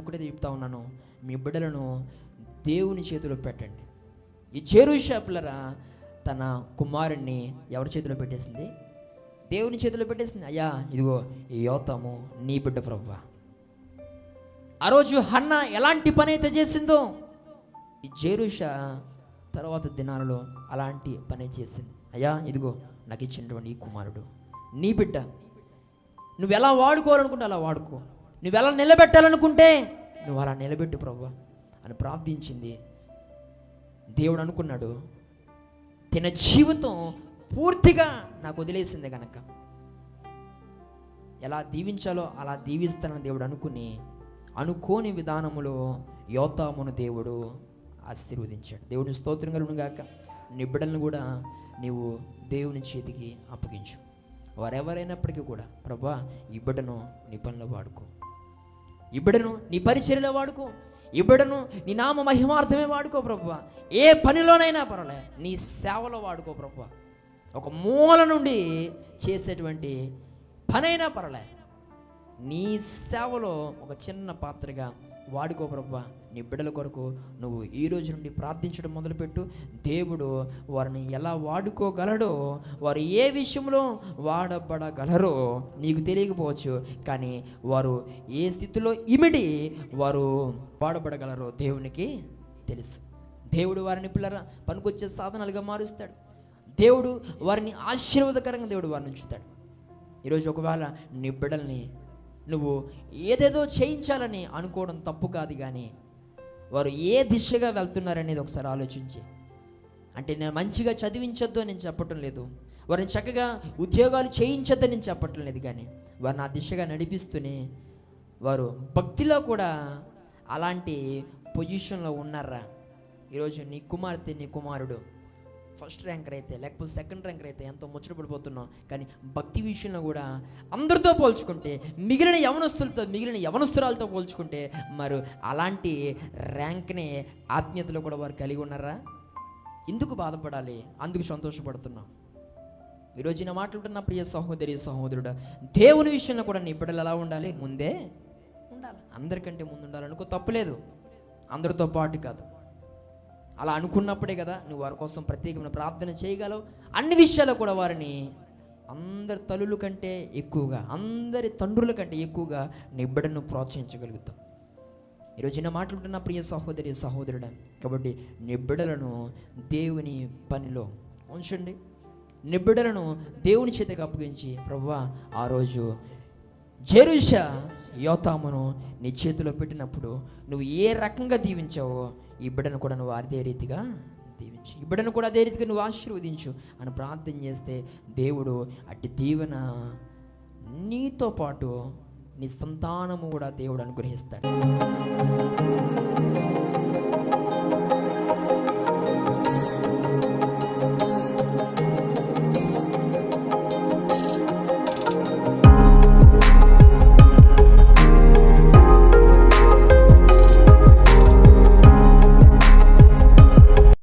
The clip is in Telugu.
ఒకటే చెప్తా ఉన్నాను, మీ బిడ్డలను దేవుని చేతిలో పెట్టండి. ఈ జెరూషా పిల్లరా తన కుమారుణ్ణి ఎవరి చేతిలో పెట్టేసింది? దేవుని చేతిలో పెట్టేసింది. అయ్యా ఇదిగో ఈ యోతాము నీ బిడ్డ ప్రభువా. ఆ రోజు హన్నా ఎలాంటి పని అయితే చేసిందో ఈ జెరూషా తర్వాత దినాలలో అలాంటి పని చేసింది. అయ్యా ఇదిగో నాకు ఇచ్చినటువంటి ఈ కుమారుడు నీ బిడ్డ, నువ్వు ఎలా వాడుకోవాలనుకుంటే అలా వాడుకో, నువ్వు ఎలా నిలబెట్టాలనుకుంటే నువ్వు అలా నిలబెట్టు ప్రభువా అని ప్రార్థించింది. దేవుడు అనుకున్నాడు, తన జీవితం పూర్తిగా నాకు వదిలేసింది కనుక ఎలా దీవించాలో అలా దీవిస్తానని దేవుడు అనుకోని విధానములో యోతామును దేవుడు ఆశీర్వదించాడు. దేవుని స్తోత్రం కలుగును గాక. నీ బిడ్డలను కూడా నీవు దేవుని చేతికి అప్పగించు. వారెవరైనప్పటికీ కూడా ప్రభువా ఈ బిడ్డను నీ పనిలో వాడుకో, ఈ బిడ్డను నీ పరిచర్యలో వాడుకో, ఈ బిడ్డను నీ నామ మహిమార్థమే వాడుకో ప్రభువా. ఏ పనిలోనైనా పర్వాలే నీ సేవలో వాడుకో ప్రభువా. ఒక మూల నుండి చేసేటువంటి పనైనా పర్వాలే నీ సేవలో ఒక చిన్న పాత్రగా వాడుకో ప్రభువా. నీ బిడ్డల కొరకు నువ్వు ఈ రోజు నుండి ప్రార్థించడం మొదలుపెట్టు. దేవుడు వారిని ఎలా వాడుకోగలడో, వారు ఏ విషయంలో వాడబడగలరో నీకు తెలియకపోవచ్చు, కానీ వారు ఏ స్థితిలో ఇమిడి వారు వాడబడగలరో దేవునికి తెలుసు. దేవుడు వారిని పిల్లరా పనికొచ్చే సాధనాలుగా మారుస్తాడు. దేవుడు వారిని ఆశీర్వాదకరంగా దేవుడు వారిని ఉంచుతాడు. ఈరోజు ఒకవేళ నీ బిడ్డల్ని నువ్వు ఏదేదో చేయించాలని అనుకోవడం తప్పు కాదు, కానీ వారు ఏ దిశగా వెళ్తున్నారనేది ఒకసారి ఆలోచించి. అంటే నేను మంచిగా చదివించొద్దు అని నేను చెప్పటం లేదు, వారిని చక్కగా ఉద్యోగాలు చేయించొద్దని నేను చెప్పటం లేదు, కానీ వారిని ఆ దిశగా నడిపిస్తూనే వారు భక్తిలో కూడా అలాంటి పొజిషన్లో ఉన్నారా? ఈరోజు నీ కుమార్తె నీ కుమారుడు ఫస్ట్ ర్యాంకర్ అయితే లేకపోతే సెకండ్ ర్యాంకర్ అయితే ఎంతో ముచ్చటపడిపోతున్నాం, కానీ భక్తి విషయంలో కూడా అందరితో పోల్చుకుంటే, మిగిలిన యవనస్తురాలతో పోల్చుకుంటే మరి అలాంటి ర్యాంక్ని ఆత్మీయతలో కూడా వారు కలిగి ఉన్నారా? ఎందుకు బాధపడాలి? అందుకు సంతోషపడుతున్నాం. ఈరోజు నా మాట్లాడుతున్న ప్రియ సహోదరి సహోదరుడు, దేవుని విషయంలో కూడా నీ బిడ్డలు ఎలా ఉండాలి? ముందే ఉండాలి, అందరికంటే ముందు ఉండాలనుకో, తప్పులేదు. అందరితో పాటు కాదు. అలా అనుకున్నప్పుడే కదా నువ్వు వారి కోసం ప్రత్యేకమైన ప్రార్థన చేయగలవు. అన్ని విషయాల్లో కూడా వారిని అందరి తల్లుల కంటే ఎక్కువగా, అందరి తండ్రుల కంటే ఎక్కువగా నీ బిడ్డను ప్రోత్సహించగలుగుతాం. ఈరోజు నా మాట్లాడుతున్న ప్రియ సహోదరి సహోదరుడా, కాబట్టి నీ బిడ్డలను దేవుని పనిలో ఉంచండి. నీ బిడ్డలను దేవుని చేతికి అప్పగించి, ప్రభువా ఆ రోజు జెరూషా యోతామును నీ చేతిలో పెట్టినప్పుడు నువ్వు ఏ రకంగా దీవించావో ఈ బిడ్డను కూడా నువ్వు అదే రీతిగా దీవించు, ఈ బిడ్డను కూడా అదే రీతిగా నువ్వు ఆశీర్వదించు అని ప్రార్థన చేస్తే దేవుడు అట్టి దీవెన నీతో పాటు నీ సంతానము కూడా దేవుడు అనుగ్రహిస్తాడు.